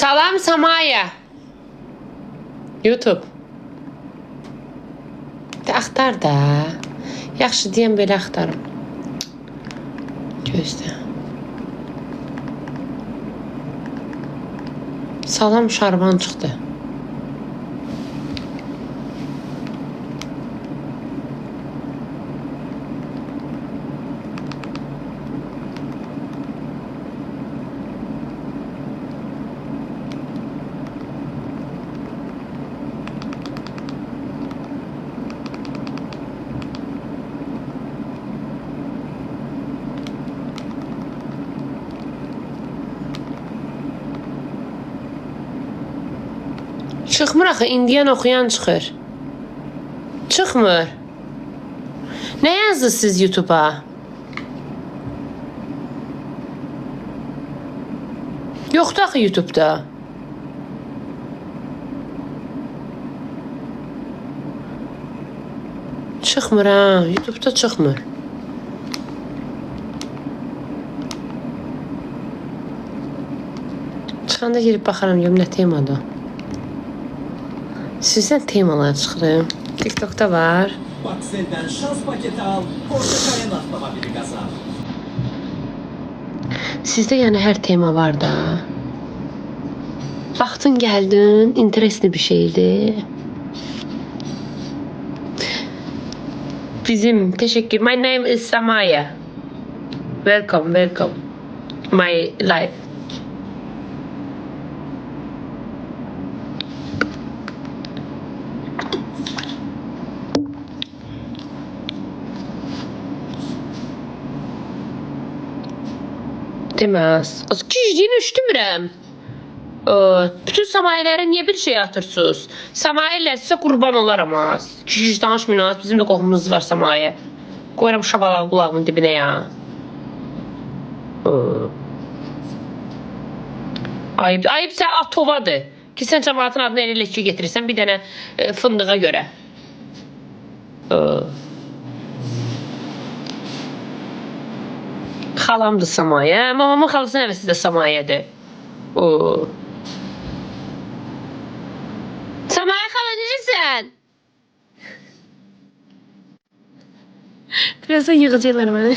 Salam Samaya. YouTube. De axtar da. Yaxşı deyəm belə axtarım. Gözlə. Salam Şarvan çıxdı. Çıxmır axı, indiyan oxuyan çıxır. Çıxmır. Nə yazdınız siz YouTube'a? Yoxdur axı YouTube'da. Çıxmır ha, YouTube'da çıxmır. Çıxanda girib baxaram, görüm nə temadır. Sizden temalar çıxırım. TikTok'ta var. Baksel'den şans paketi al, portakaya atlama biri kazan. Sizde yani her tema var da. Baktın geldin, interesli bir şeydi. Bizim, teşekkür. My name is Samaya. Welcome. My life. Demez. Az yine üşütmürəm. Bütün samayelərə niye bir şey atırsınız? Samayelər sizə qurban olaram az. Kişi danışmayın az. Bizim de qohumumuz var samaye. Qoyuram şabalar qulağımın dibinə ya. Ayıp sən atovadır. Ki sən cəmaatın adını elə leçki getirirsən bir dənə fındığa görə. Xalamdır Samaya. Mamamın xalası nəvəsi də Samayədir. Samaya xala necəsən? Birazdan yığacaqlar məni.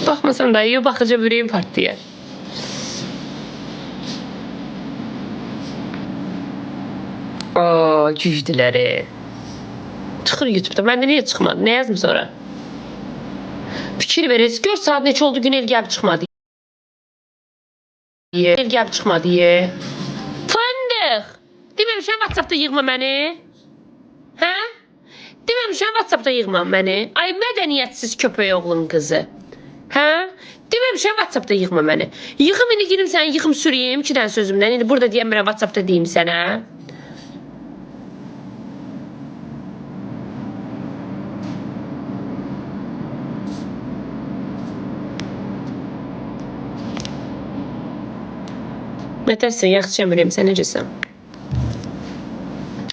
Baxmasan da iyi, baxıca bürəyim partiyaya. Gücdüləri. Çıxır YouTube'da. Məndə niyə çıxmadı? Nə yazdım sonra? Fikir veririz. Gör saat neçə oldu, gün el gəlib çıxmadı. El gəlib çıxmadı. Fındıq. Deməmişəm WhatsApp'da yığma məni. Hə? Deməmişəm WhatsApp'da yığma məni. Ay mədəniyyətsiz köpək oğlun qızı. Hə? Deməmişəm WhatsApp'da yığma məni. Yığım indi girim sən yığım sürəyim 2 dənə sözümdən. İndi burada deyəmirəm WhatsApp'da deyim sənə. Nətərsən, yaxşıyam biləm, sən necəsən?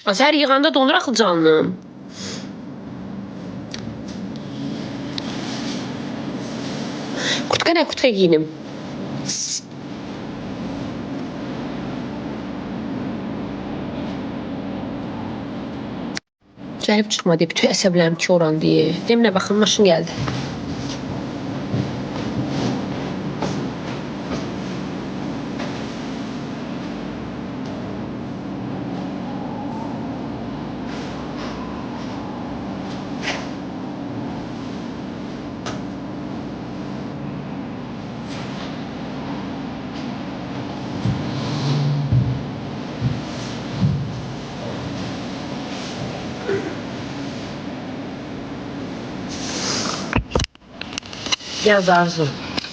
Hər yığanda donur axı canlım. Kurtka nə kurtka giyinim? Gəlib çıxmadı, bütün əsəblərim ki oran deyə. Deminə baxın, maşın gəldi. Yaz Arzu.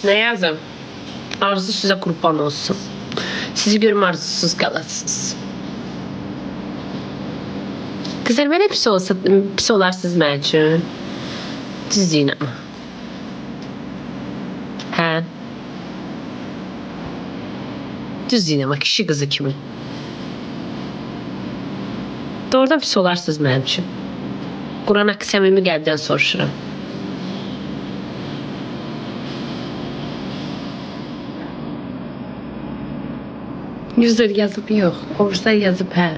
Ne yazım? Arzu size kurban olsun. Sizi görüm arzusuz kalasınız. Kızlar ben hep pis olarsınız mən üçün. Düz deyin ama. Hə? Düz deyin ama kişi kızı kimi. Doğrudan pis olarsınız mənim üçün. Quran haqqı səmimi qəlbdən soruşuram. User yazıb yox. Orijinal yazıb hə.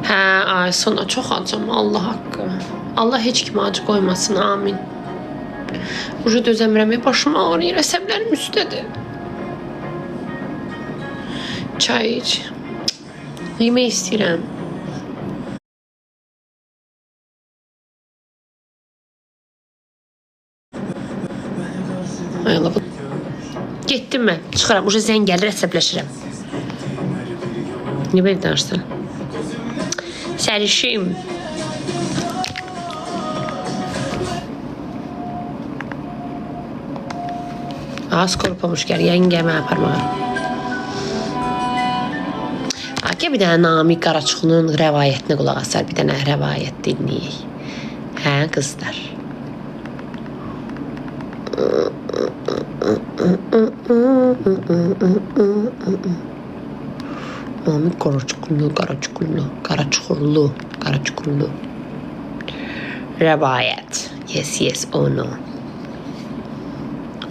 Hə, ay sona çox acım Allah haqqı. Allah heç kimə acı qoymasın, amin. Uca dözəmirəm, başım ağrıyır, əsəblərim üstədir. Çay iç. Yemək istəyirəm. Ay Allah. Getdim mən, çıxıram, uca zəng gəlir, əsəbləşirəm. Niyə belə danışdın? Sərişim. Az korpamış gəl, yəngəmə aparmağa. Gəl bir dənə Namiq Qaraçuxunun rəvayətinə qulaq asar, bir dənə rəvayət dinləyək. Hə, qızlar. Namiq Qaraçuxurlu. Rəvayət. Yes, onu.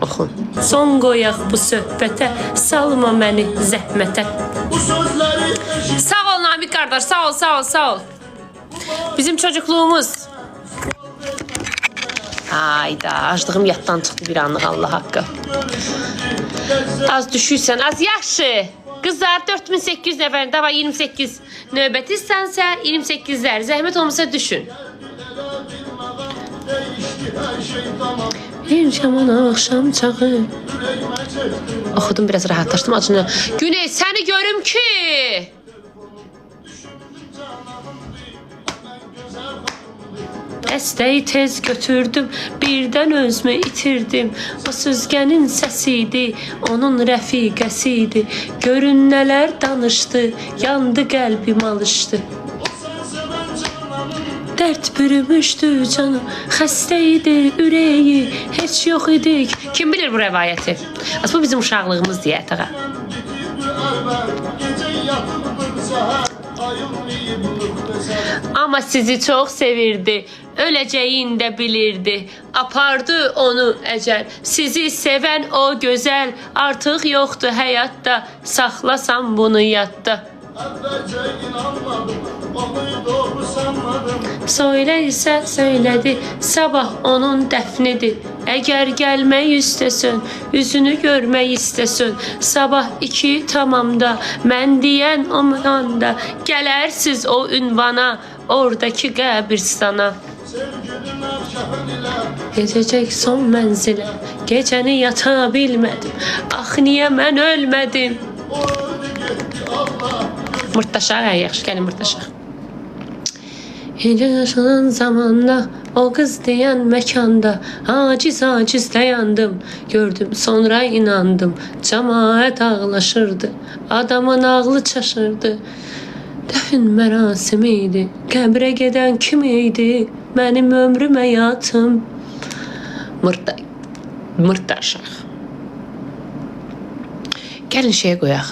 Oxun. Son qoyaq bu söhbətə, salma məni zəhmətə. Sağ ol Namiq qardaş, sağ ol. Bizim çocukluğumuz. Hayda, aclığım yaddan çıxdı bir anlıq Allah haqqı. Az düşürsən, az yaxşı. Qızlar 4800 nəfərində var 28 növbəti istansiya 28'lər. Zəhmət olmasa düşün. Bir şaman akşam çağı. Oxudum, biraz rahatlaşdım acını. Güney, səni görüm ki. Dəstəyi tez götürdüm, birdən özümü itirdim. O süzgənin səsiydi, onun rəfiqəsiydi. Görün nələr danışdı, yandı qəlbim alışdı. Dert bürümüşdü canım, xəstə idi ürəyi, heç yox idik. Kim bilir bu rəvayəti? Bu bizim uşaqlığımız deyək ağa. Ama sizi çox sevirdi, öləcəyin də bilirdi. Apardı onu əcəl, sizi sevən o gözəl. Artıq yoxdur həyatda, saxlasam bunu yadda. Söyləyirsə söylədi, sabah onun dəfnidir. Əgər gəlmək istəsən, üzünü görmək istəsən, sabah 2 tamamda, mən deyən o anda, gələrsiz o ünvana, oradakı qəbirstana. Gedəcək son mənzilə, gecəni yata bilmədim. Ax, niyə mən ölmədim? Mırtdaşaq, yaxşı, gəlin mırtdaşaq. Elə yaşanan zamanda, o qız deyən məkanda, aciz dayandım, gördüm sonra inandım. Cəmaət ağlaşırdı, adamın ağlı çaşırdı. Dəfn mərasimi idi, qəbrə gedən kim idi? Mənim ömrüm həyatım. Mırtdaşaq. Gəlin şeyə qoyaq.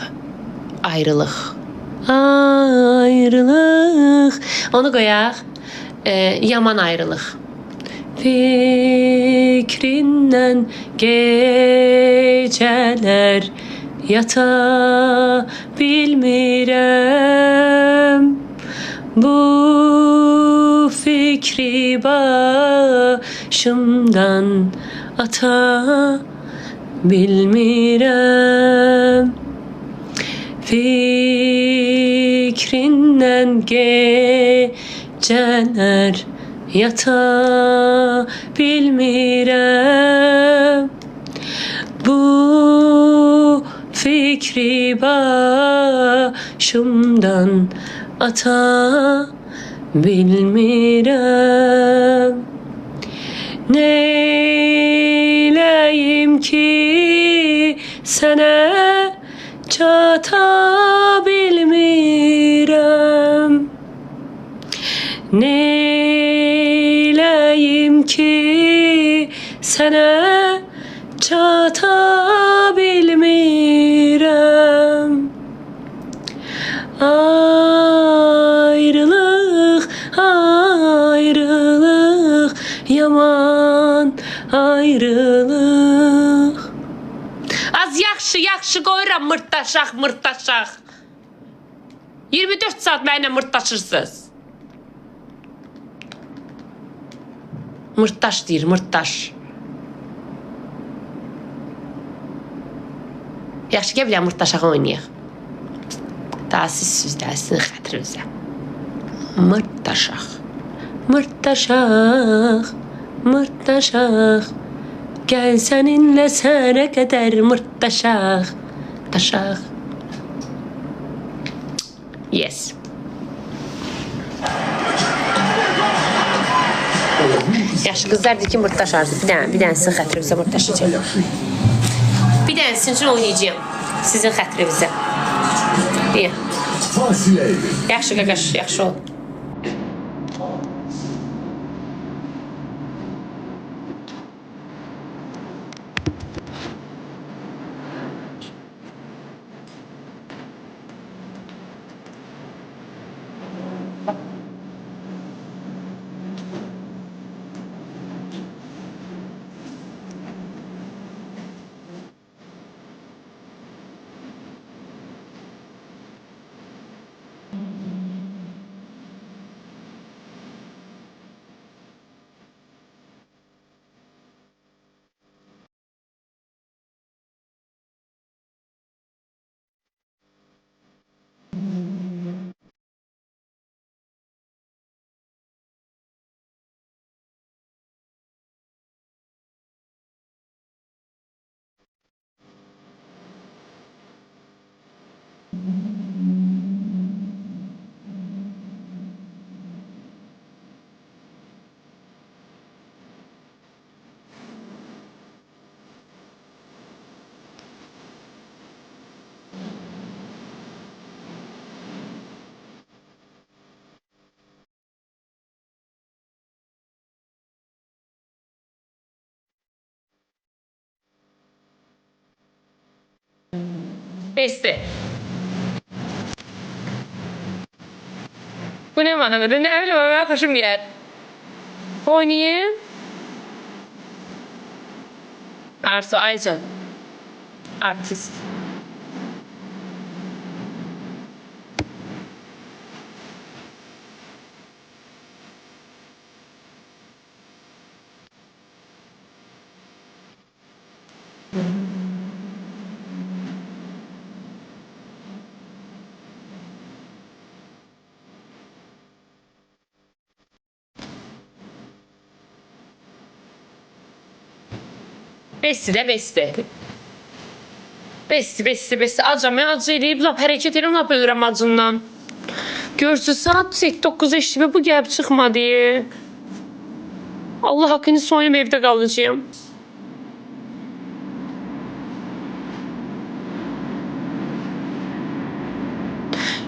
Ayrılıq. Ayrılıq. Onu qoyaq. Yaman ayrılıq. Fikrindən gecələr yata bilmirəm. Bu fikri başımdan ata bilmirəm. Fikrindən gecələr yata bilmirəm. Bu fikri başımdan ata bilmirəm. Neyləyim ki sənə çata bilmirəm. Neyləyim ki sənə çata bilmirəm. Ayrılıq yaxşı qoyuram mırtdaşaq. 24 saat mənimlə mırtdaşırsınız. Mırtdaş deyir, mırtdaş. Yaxşı gəl bilən mırtdaşağı oynayaq. Daha sizsiz də, sizin xətrinizə. Mırtdaşaq. Mırtdaşaq. Mırtdaşaq. Gəl səninlə sənə qədər mırtdaşaq. Daşaq. Yes. Yaxşı qızlar deyir ki, mırtdaşardı. Bir dənə sizin xətrinizə mırtdaşacağım. Bir dənə sizin üçün oynayacağım. Sizin xətrinizə. Deyək. Yaxşı qaqaş, yaxşı ol. Beste. Bu ne manada? Ne öyle ben kaşım yer. Oynayayım. Arzu Aycan. Artist. Besti de besti. Besti. Acamı acı eləyib, lap hərəkət eləyib, lap ölürəm acından. Görsün, saat 8-9 eşitmə, bu gəlib çıxmadı. Allah haqqını soyum, evdə qalacağım.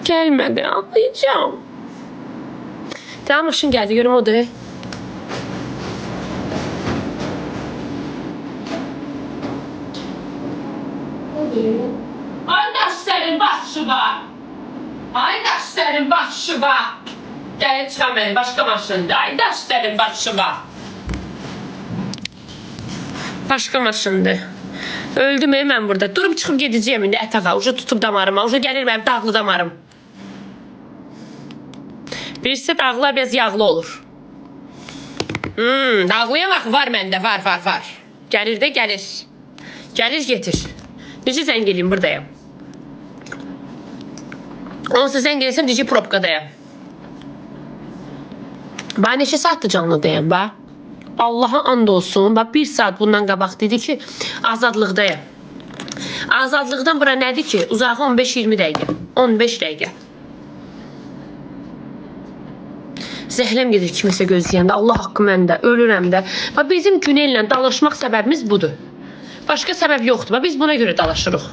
Gəlmədi, ağlayacağım. Tamam, maşın gəldi, görüm odur. Ay dərslərin başıma. Ay dərslərin başıma. Gəlin çıxan mənim başqa maşında. Ay dərslərin başıma. Başqa maşındır. Öldüm mən burada. Durub çıxıb gedəcəyim indi ətağa. Uca tutub damarıma. Uca gəlir mənim dağlı damarım. Birisi dağlar biraz yağlı olur. Dağlıya bax, var məndə, var. Gəlir də gəlir. Gəlir getir. Necə zəng eləyim, buradayım. Onsa zəng eləsəm, necə probkadayım. Bana neçə saatdır canlıdayım, bax. Allaha and olsun, bax 1 saat bundan qabaq dedi ki, azadlıqdayım. Azadlıqdan bura nədir ki? Uzağı 15-20 dəqiqə. 15 dəqiqə. Zəhləm gedir kimisə gözləyəndə, Allah haqqı məndə, ölürəm də. Bax, bizim Günellə dalaşmaq səbəbimiz budur. Başqa səbəb yoxdur. Biz buna görə dalaşırıq.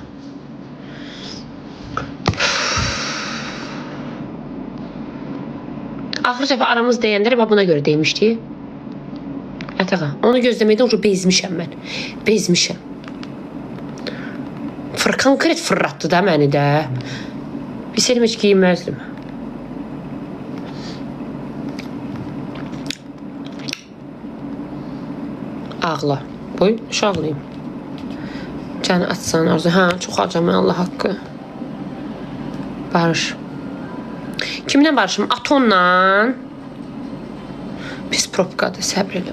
Axır səfər aramız deyəndə buna görə deymişdi. Ətağa, onu gözləməkdən ucu bezmişəm mən. Bezmişəm. Konkret fırlatdı da məni də. Bir selim heç giyinməzdim. Ağla. Boy, uşaqlıyım. Canı açsan Arzu. Ha, çox acam Allah haqqı. Barış. Kimlə barışım? Atonla. Pis propkadır, səbr elə.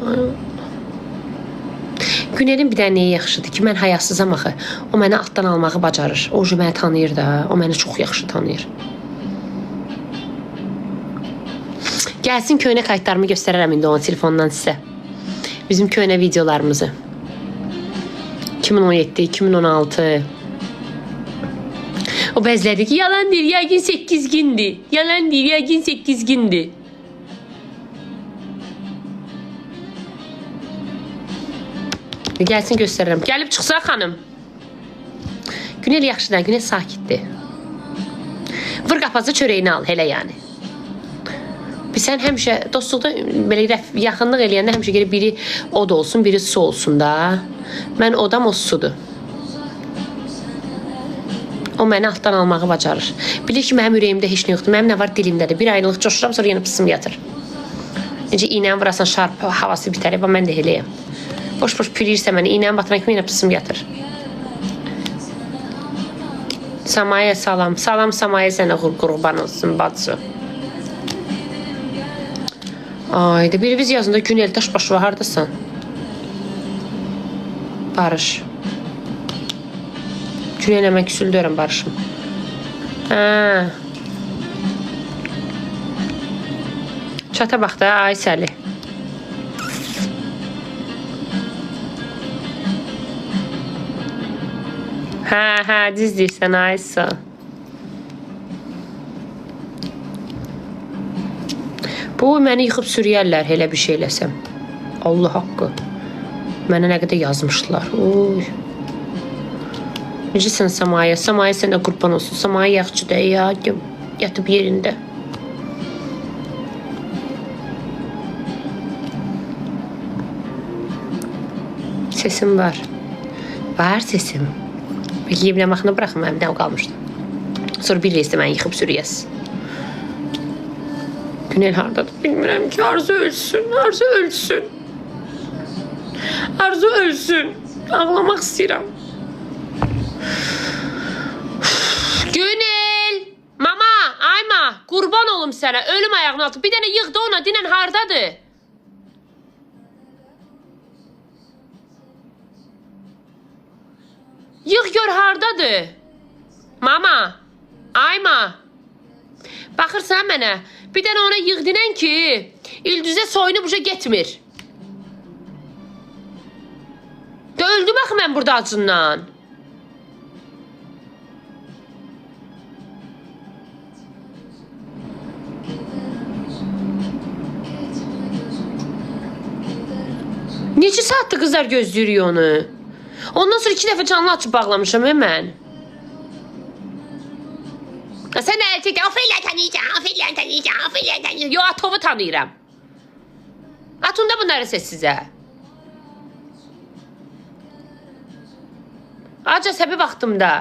Günelin bir dənə nəyi yaxşıdır ki, mən hayasızam axı. O məni altdan almağı bacarır. O məni tanıyır da, o məni çox yaxşı tanıyır. Gəlsin köynə kayıtlarımı göstərərəm indi onun telefondan sizə. Bizim köynə videolarımızı. 2017, 2016. O bəzlədi ki, yalan deyir, yəqin 8 gündür. Yalan deyir, yəqin 8 gündür. Gəlsin göstərirəm. Gəlib çıxsa xanım. Günel yaxşıdır, Günel sakitdir. Vır qapazı çörəyini al, elə yəni. Biz sən həmişə dostluqda belə yaxınlıq eləyəndə həmişə gəlib biri od olsun, biri su olsun da. Mən odam, o sudur. O məni altdan almağı bacarır. Bilir ki, mənim ürəyimdə heç nə yoxdur. Mənim nə var dilimdədir. Bir aylıq coşuram, sonra yenə pısım yatır. Necə iynəni vurasan şarp havası bitər. Mən də eləyəm. Boş-boş pülürsə məni, iynəni batıran kimi yenə pısım yatır. Samaya salam. Salam Samaya sənə qurban olsun, bacı. Ayda biri biz yazında Günel Daşbaşova hardasan? Barış. Günel mən küsüldürəm Barışım. Hə. Çata bax da Aysəli. Hə, düz deyirsən Aysa. Bu məni yıxıb sürüyərlər elə bir şey eləsəm. Allah haqqı. Mənə nə qədər yazmışdılar. Oy. Necəsən Samaya? Samaya sənə qurban olsun. Samaya yaxçıdır ya. Yatıb yerində. Sesim var. Var sesim. Peki yemlə maxını bıraxın, mənim nə qalmışdı. Sonra bir reisdə məni yıxıb sürüyəs. Günel hardadır? Bilmirəm ki, Arzu ölsün. Arzu ölsün. Arzu ölsün. Ağlamaq istəyirəm. Günel! Mama, Ayma, qurban olum sənə. Ölüm ayağının altı. Bir dənə yığdı ona, dinən hardadır? Yığ gör hardadır? Mama, Ayma. Baxırsan mənə. Bir dənə ona yığ dinən ki, İldüzə soyunu buşa getmir. Da öldüm axı mən burada acından. Neçə saatdır qızlar gözləyirik onu? Ondan sonra 2 dəfə canlı açıb bağlamışam mən. Sən əlçək, Afillə tanıyacaq, Afillə tanıyacaq, Afillə tanıyacaq. Yo, Atovu tanıyıram. Atunda bunları sizə. Aca səbi vaxtımda.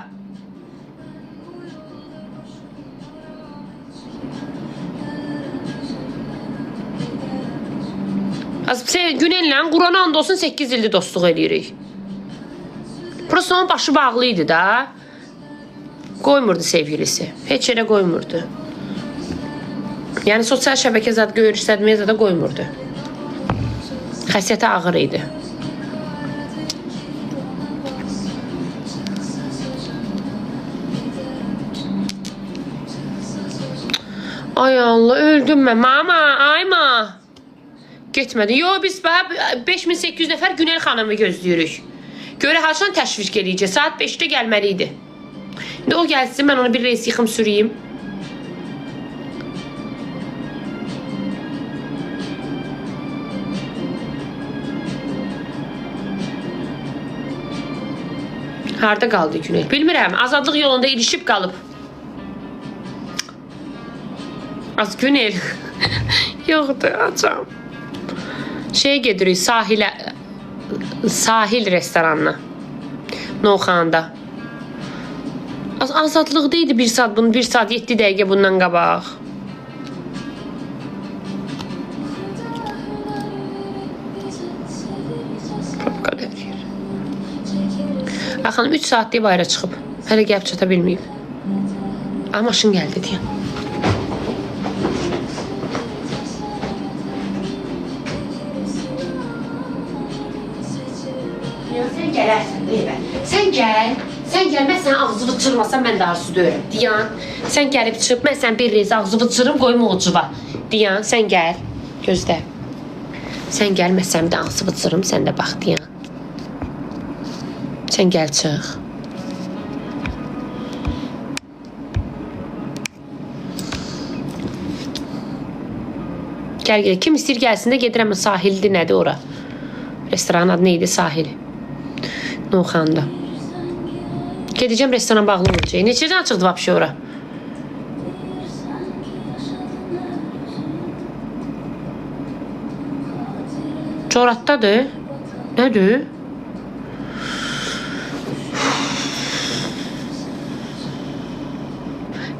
Günellə Qurana and olsun 8 ildir dostluq edirik. Prosto onun başı bağlıydı da. Qoymurdu sevgilisi. Heç yerə qoymurdu. Yəni sosial şəbəkə zad görüşsədməyə zada qoymurdu. Xəsiyyəti ağır idi. Ay Allah, öldüm mən. Mama, Ayma. Getmədi. Yo, biz 5800 nəfər Günel xanımı gözləyirik. Görə haçan təşviq eləyəcək. Saat 5-də gəlməli idi. İndi o gəlsin, mən onu bir reis yıxım süreyim. Harda qaldı Günel? Bilmirəm, azadlıq yolunda ilişib qalıb. Az Günel. Yoxdur, acam. Gedirik, sahil restoranına. Novxanada. Azadlıqda idi 1 saat, 1 saat 7 dəqiqə bundan qabaq. Xanım 3 saat deyib ayrı çıxıb. Hələ gəlib çata bilməyib. Amma maşın gəldi deyəm. Sən gələrsən də evə. Sən gəl. Sən gəl, mən sənə ağzı vıçırmasam mən də arzu döyürəm. Diyan, sən gəlib çıxıb, mən sən bir rez ağzı vıçırım, qoyum oğucuva. Diyan, sən gəl. Gözlə. Sən gəl, mən sənə də ağzı vıçırım, sən də bax, diyan. Sən gəl, çıx. Gəl, kim istəyir gəlsin də gedirəm, sahildir, nədir ora? Restoranın adı neydi? Sahili. Novxanda. Gedəcəm, restoran bağlı olacaq. Neçədən açıqdı vapşı ora? Coratdadır. Nədir?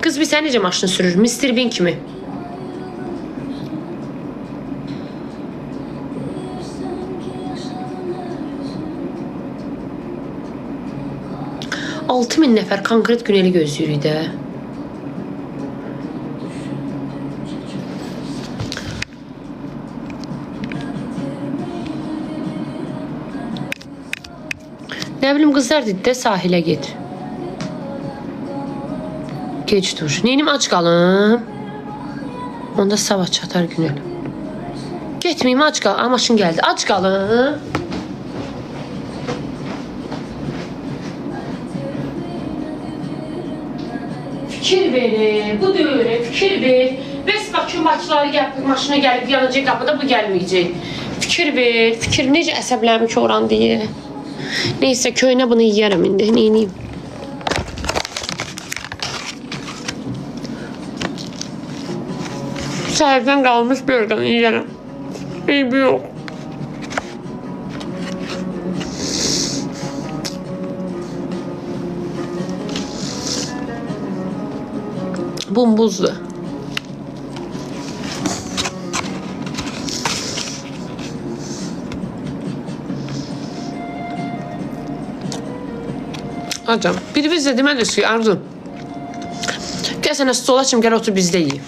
Qız, bir sən necə maşını sürür? Mr. Bean kimi. Altı min nəfər konkret güneli gözləyirik də. Nə bilim, qızlar dedi də sahilə get. Gec dur. Neynim, ac qalım. Onda sabah çatar günel. Getməyim, ac qal. Maşın gəldi. Ac qalım. Fikir verin, bu dövrə fikir ver. Bəs bakım bakıları gəlib, maşına gəlib yanacaq qapıda, bu gəlməyəcək. Fikir ver, fikir necə əsəblərim ki oran deyə. Neysə, köynə bunu yiyərəm indi, neyniyim? Səhərdən qalmış bir orqanı yiyərəm. Eybi yox. Bumbuzdur. Hocam, biri bizdə deməli ki, Arzu. Gəl sənə stol açım, gəl otur bizdə yiyib.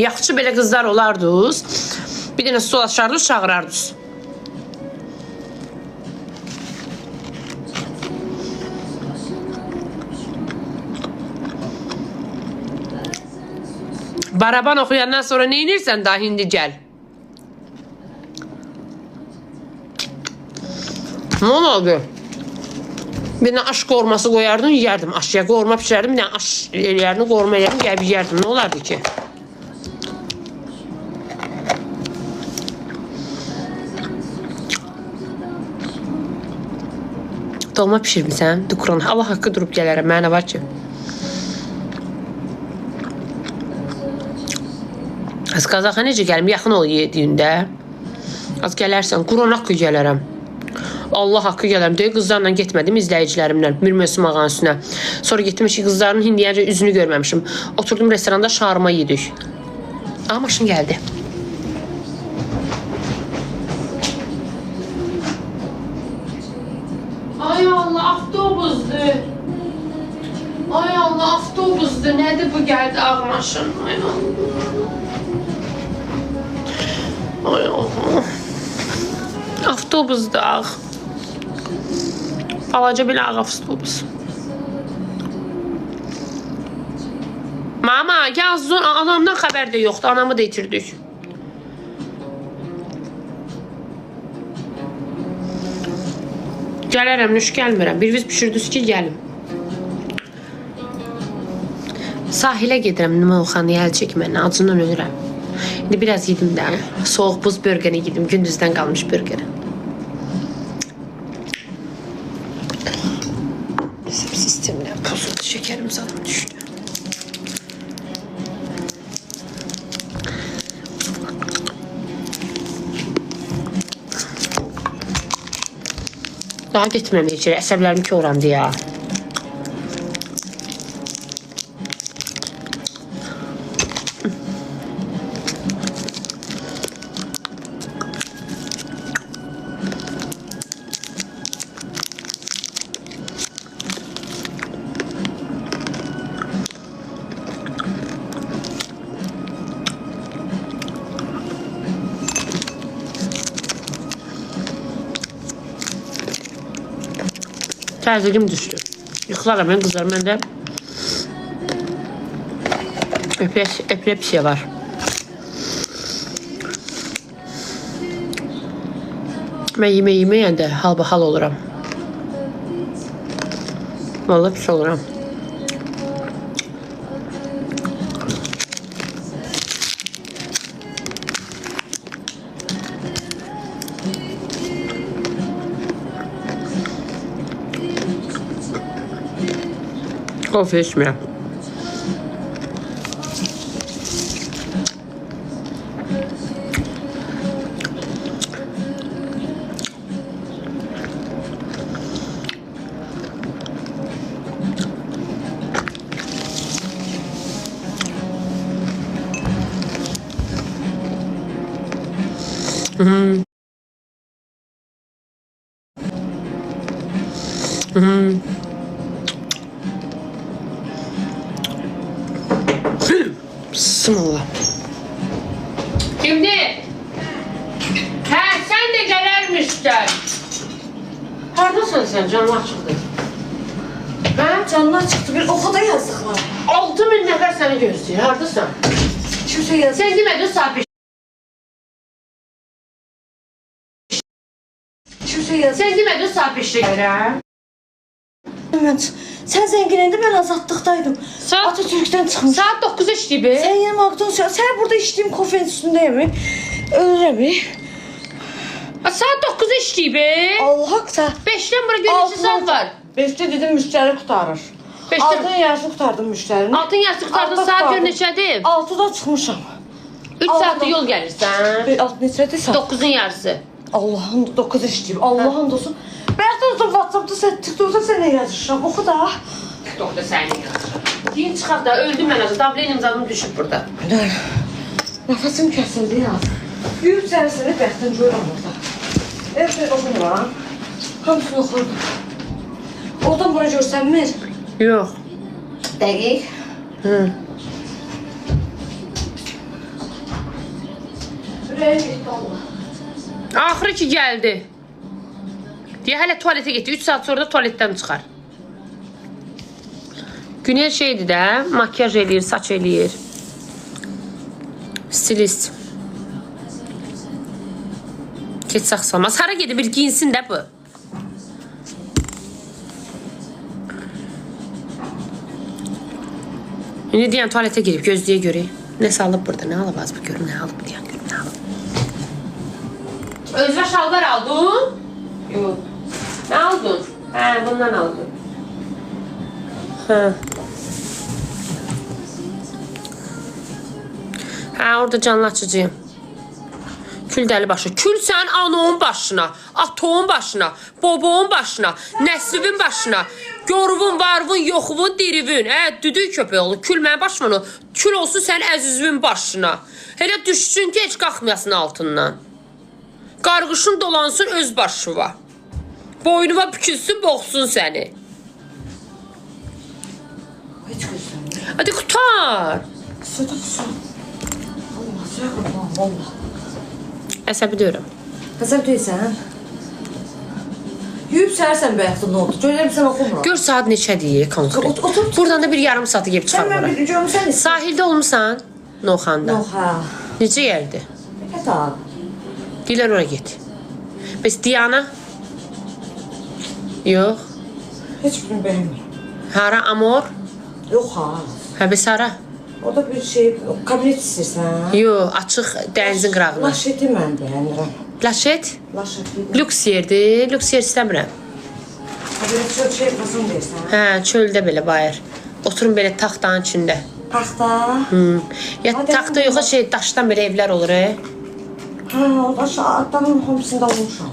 Yaxşı belə qızlar olardınız. Bir dənə stol açardınız, çağırardınız. Baraban oxuyandan sonra neynirsən daha indi gəl. Nə oldu? Bir dənə aş qorması qoyardım, yiyərdim. Aşıya qorma pişərdim, bir dənə aş eləyərdim, qorma eləyərdim, gəlib yiyərdim. Nə olardı ki? Dolma pişirmişsən, dukran. Allah haqqı durub gələrəm, mənə var ki. Az Qazaxa necə gəlim? Yaxın ol yediyində. Az gələrsən, Quran haqqı gələrəm. Allah haqqı gələrəm. Deyə qızlarla getmədim, izləyicilərimlə. Mürməsim ağanın üstünə. Sonra getdim ki, qızların hindiyəcə üzünü görməmişim. Oturdum restoranda, şarma yedik. Amma maşın gəldi. Ay Allah, avtobusdur. Ay Allah, avtobusdur. Nədir bu gəldi ağ maşın? Ay Allah. Ay Allah. Avtobusdur ağ. Balaca bir ağ avtobus. Mama, yazın, anamdan xəbər də yoxdur. Anamı da itirdik. Gələrəm, nüş gəlmirəm. Bir biz pişirdiniz ki, gəlim. Sahilə gedirəm, nümə oxanı, əl çəkməni, acından ölürəm. İndi biraz yedim də, soğuk buz börgəni yedim, gündüzdən qalmış börgəni. Sistemlə pozuldu, şəkərim zadım düşdü. Daha getmirəm içeri, əsəblərim ki orandı ya. Təzyiqim düşdü. Yıxılaram mən qızlar. Məndə epilepsiya var. Mən yemək yeməyəndə halbahal oluram. Vallahi pis oluram. Kofe içməyəm. Bismillah. Şimdi sen de gelermişler. Haradasın sen canlar çıktı. Canlar çıktı. Bir oxuda yazıq var. 6000 nəfər səni gözləyir. Hardasan? Kimsə yazıq. Sen demədin saat 5. Kimsə yazıq. Sen demədin saat 5'te gəlirəm. Sən zənginəndə mən azadlıqdaydım. Saat- Atatürk'dən çıxmış. Saat 9'da işləyib. Sən yeni McDonald's. Sən burada içdiyim kofenin üstündəyəm. Ölürəm. Saat 9'da işləyib. Allah haqsa. 5'ten bura görüşü saat var. 5'te dedim müştəri qutarır. 5'te Altın yarısı qutardım müştərinin. altın yarısı qurtardın saat gör neçədir? 6'da çıxmışam. 3 saatdə yol gəlirsən. 6 neçədir saat? 9'un yarısı. Allah'ın 9 işləyib. Allah'ın dostu. Bəlkə də WhatsApp'da sən TikTok'da sənə yazışıram. Oxu da. TikTok'da sənin yazışır. Deyin çıxaq da öldüm mən azı. Davlenim zadım düşüb burada. Dur. Nəfəsim kəsildi ya. Yürüb səni bəxtin görürəm orada. Evet, oxumuram. Hamısını oxurdum. Oradan bura görsənmir. Yox. Dəqiq. Hı. Ürəyim getdi Allah. Axırı ki gəldi. Deyə hələ tualetə getdi. 3 saat sonra da tualetdən çıxar. Günel şeydir də, makyaj eləyir, saç eləyir. Stilist. Keç saxsalmaz. Hara gedib bir giyinsin də bu. İndi deyən tualetə girib gözləyə görək. Nə salıb burada, nə alıb az bu görüm, nə alıb deyən görüm, nə alıb. Özünə şalvar aldın? Yox. Nə aldın? Hə, bundan aldın. Hə. Hə, orada canlı açıcıyım. Kül dəli başı. Kül sən anonun başına, atoğun başına, boboğun başına, nəslivin başına, yoruvun, varvun, yoxuvun, dirivin. Hə, düdük köpək olur. Kül mənim başıma. Kül olsun sən əzizvin başına. Elə düşsün ki, heç qalxmayasın altından. Qarğışın dolansın öz başıva. Boynuma bükülsün, boğsun səni. Heç görsənmir. Hadi qutar. Sütü kusur. Allah, sənə qurban, valla. Əsəbi deyirəm. Həsəb deyilsən? Yuyub səhərsən bəxtin oldu. Görürəm sən oxumuram. Gör saat neçədir konkret. Otur. Buradan da bir yarım saatı gelib çıxar Sən mən bura. bir görmüsən isə. Sahildə olmusan? Noxanda. Yox, hə. Necə yerdir? Hət abi. Deyirlər ora get. Bəs Diana? Yox. Heç birini bəyənmir. Hara Amor? Yox, ha. Hə bəs hara? O da bir şey, kabinet istəyirsən. Yox, açıq dənizin qırağına. Laşeti mən bəyənirəm. Laşet? Laşeti. Lüks yerdir. Lüks yer istəmirəm. Kabinet çox şey qızım deyirsən. Hə, çöldə belə bayır. Oturun belə taxtanın içində. Taxta. Ya Hadi taxta yox, şey daşdan belə evlər olur. Ha, o da aşağı adamın hamısında olmuşam.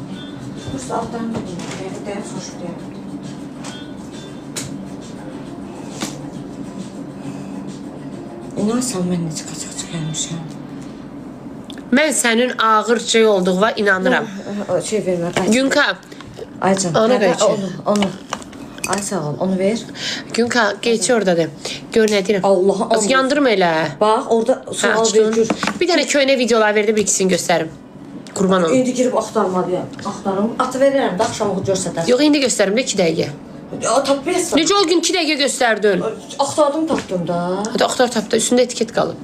Bursa adamın da olmuş. Deyəm, soşu deyəm. İnansan mən necə qaçaq gəlmişəm. Mən sənin ağır şey olduğuna inanıram. Şey vermə, qayç. Günka, Aycan, Onu hə, qayç. onu. Ay sağ ol, onu ver. Günka geç oradadır. Gör nə deyirəm. Allah'ım. Az yandırma elə. Bax, orada Hə, sual ver, açdın. gör. Bir dənə köynə videolar verdi, bir ikisini göstərim. Qurban olum. İndi girib axtarmalıyam. Axtarım. Atı verirəm də axşam oxu görsədər. Yox, indi göstərim də 2 dəqiqə. Ya tapıyorsun. Necə o gün 2 dəqiqə göstərdin? Axtardım tapdım da. Hadi axtar tapda, üstündə etiket qalıb.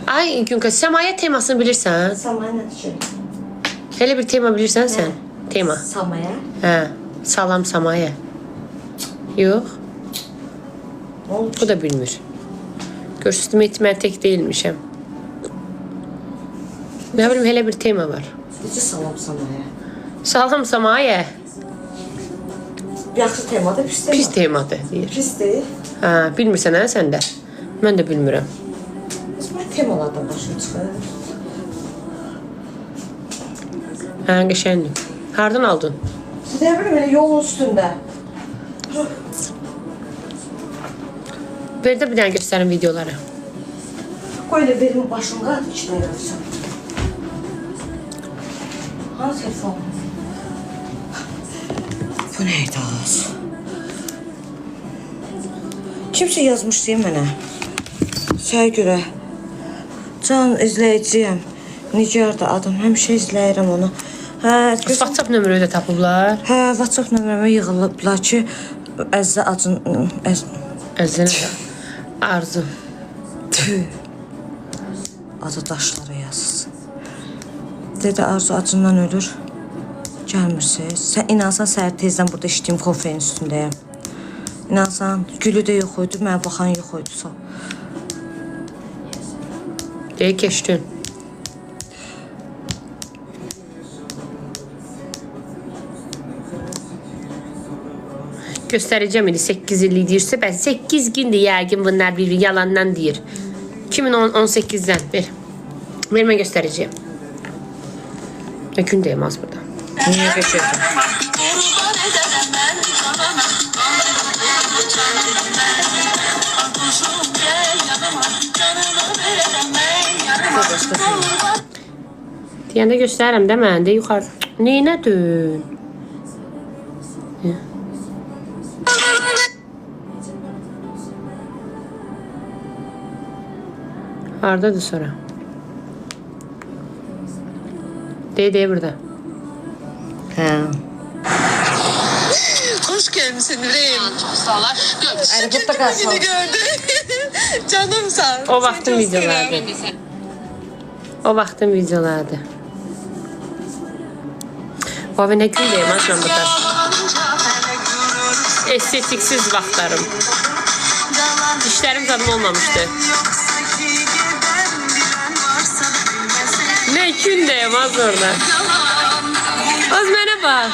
Ay Günka, səmaya temasını bilirsən? Samaya nədir ki? Elə bir tema bilirsən sən? Tema. Samaya? Hə, salam Samaya. Yox, Ne oldu? bu da bilmir. Görsün mən tək deyilmişəm. Nə bilim, elə bir tema var. Necə salam Samaya? Salam Samaya. Yaxşı temadır, pis tema. Pis temadır, deyir. Pisdir. Hə, bilmirsən hə sən də? Mən də bilmirəm. Biz bu temalardan başa çıxır. Hə, qəşəngdir. Hardan aldın? Ne bileyim böyle yolun üstünde. Bir də bir dənə göstərin videoları. Böyle benim başımda içine yarayacağım. Hangi telefon? Bu neydi az? Kimse yazmış değil mənə. Şəyə görə. Can izləyiciyəm. Nigar'da adım. Həmişə izləyirəm onu. Hə, WhatsApp nömrəyi də tapıblar. hə, WhatsApp nömrəmə yığılıblar ki, Əzzə Acın... Əzzinə də. Arzu. Tüh. Adı daşlara yazsın. Dedi Arzu acından ölür. Gəlmirsiniz. Sən inansan səhər tezdən burada içdiyim kofenin üstündəyəm. İnansan gülü də yox idi, mənə baxan yox idi. Deyə keçdin. Göstərəcəm idi 8 illik deyirsə, bəs 8 gündür yəqin bunlar bir yalandan deyir. 2018-dən ver. Ver, mən göstərəcəyim. Ne gün deyəməz burada. Niyə keçirdim? Deyəndə göstərirəm də mən də yuxarı. Neynədin? Hardadır sonra? Dey burada. Hə. Hoş gelmişsin Yüreğim. Çok sağ ol aşkım. Ayrıca da kalsın. Seni gördü. Canım sağ ol. O vaxtın videolardı. O vaxtın videolardı. Abi ne gün deyim açmam burada. Estetiksiz vaxtlarım. Dişlərim zadım olmamışdı. Ne gün deyim az orada. Az mənə bax.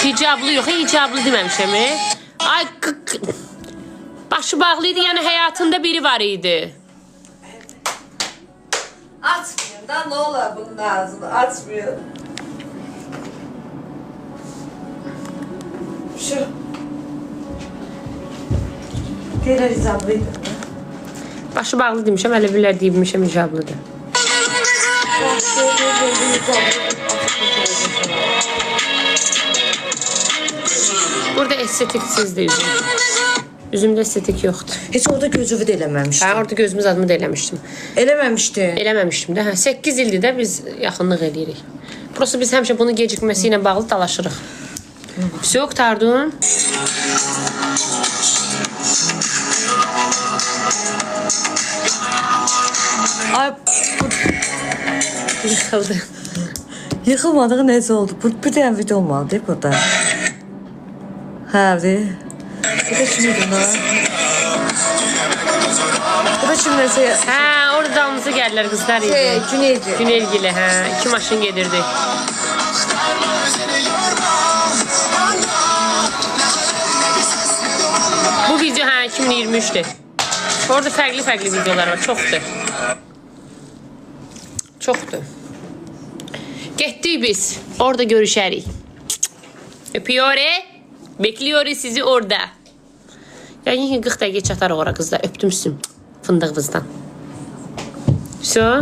Hicablı yox, hicablı deməmişəm. Ay, başı bağlıydı, yəni həyatında biri var idi. Açmıyor da ne olur bunun ağzını açmıyor. Şu. Deyirlər hicabıydı. Başı bağlı demişəm, hələ birlər deyilmişəm hicablıdır. Burada estetiksizdir üzüm. Üzümdə estetik yoxdur. Heç orada gözümü də eləməmişdim. Hə, orada gözümüz adımı da eləmişdim. Eləməmişdin. Eləməmişdim də. Hə, 8 ildir də biz yaxınlıq eləyirik. Prosta biz həmişə bunun gecikməsi ilə bağlı dalaşırıq. Все, qutardın? Ay, Yıxıldı. yıxılmadığı necə oldu? Bir dənə video olmalı deyil burada. Hə, deyil. Bu da kimdir lan? Bu da kim nəsə? Hə, orada dalımıza gəldilər qızlar idi. Güneydi. Günelgili, hə. 2 maşın gedirdi. Bu video hə 2023'dür. Orada fərqli videolar var, çoxdur. Çoxdur. Getdik biz. Orada görüşərik. Öpüyoruz. Bekliyoruz sizi orada. Yəni ki 40 dəqiqə çatarıq ora qızlar. Öptüm sizin fındığınızdan. So.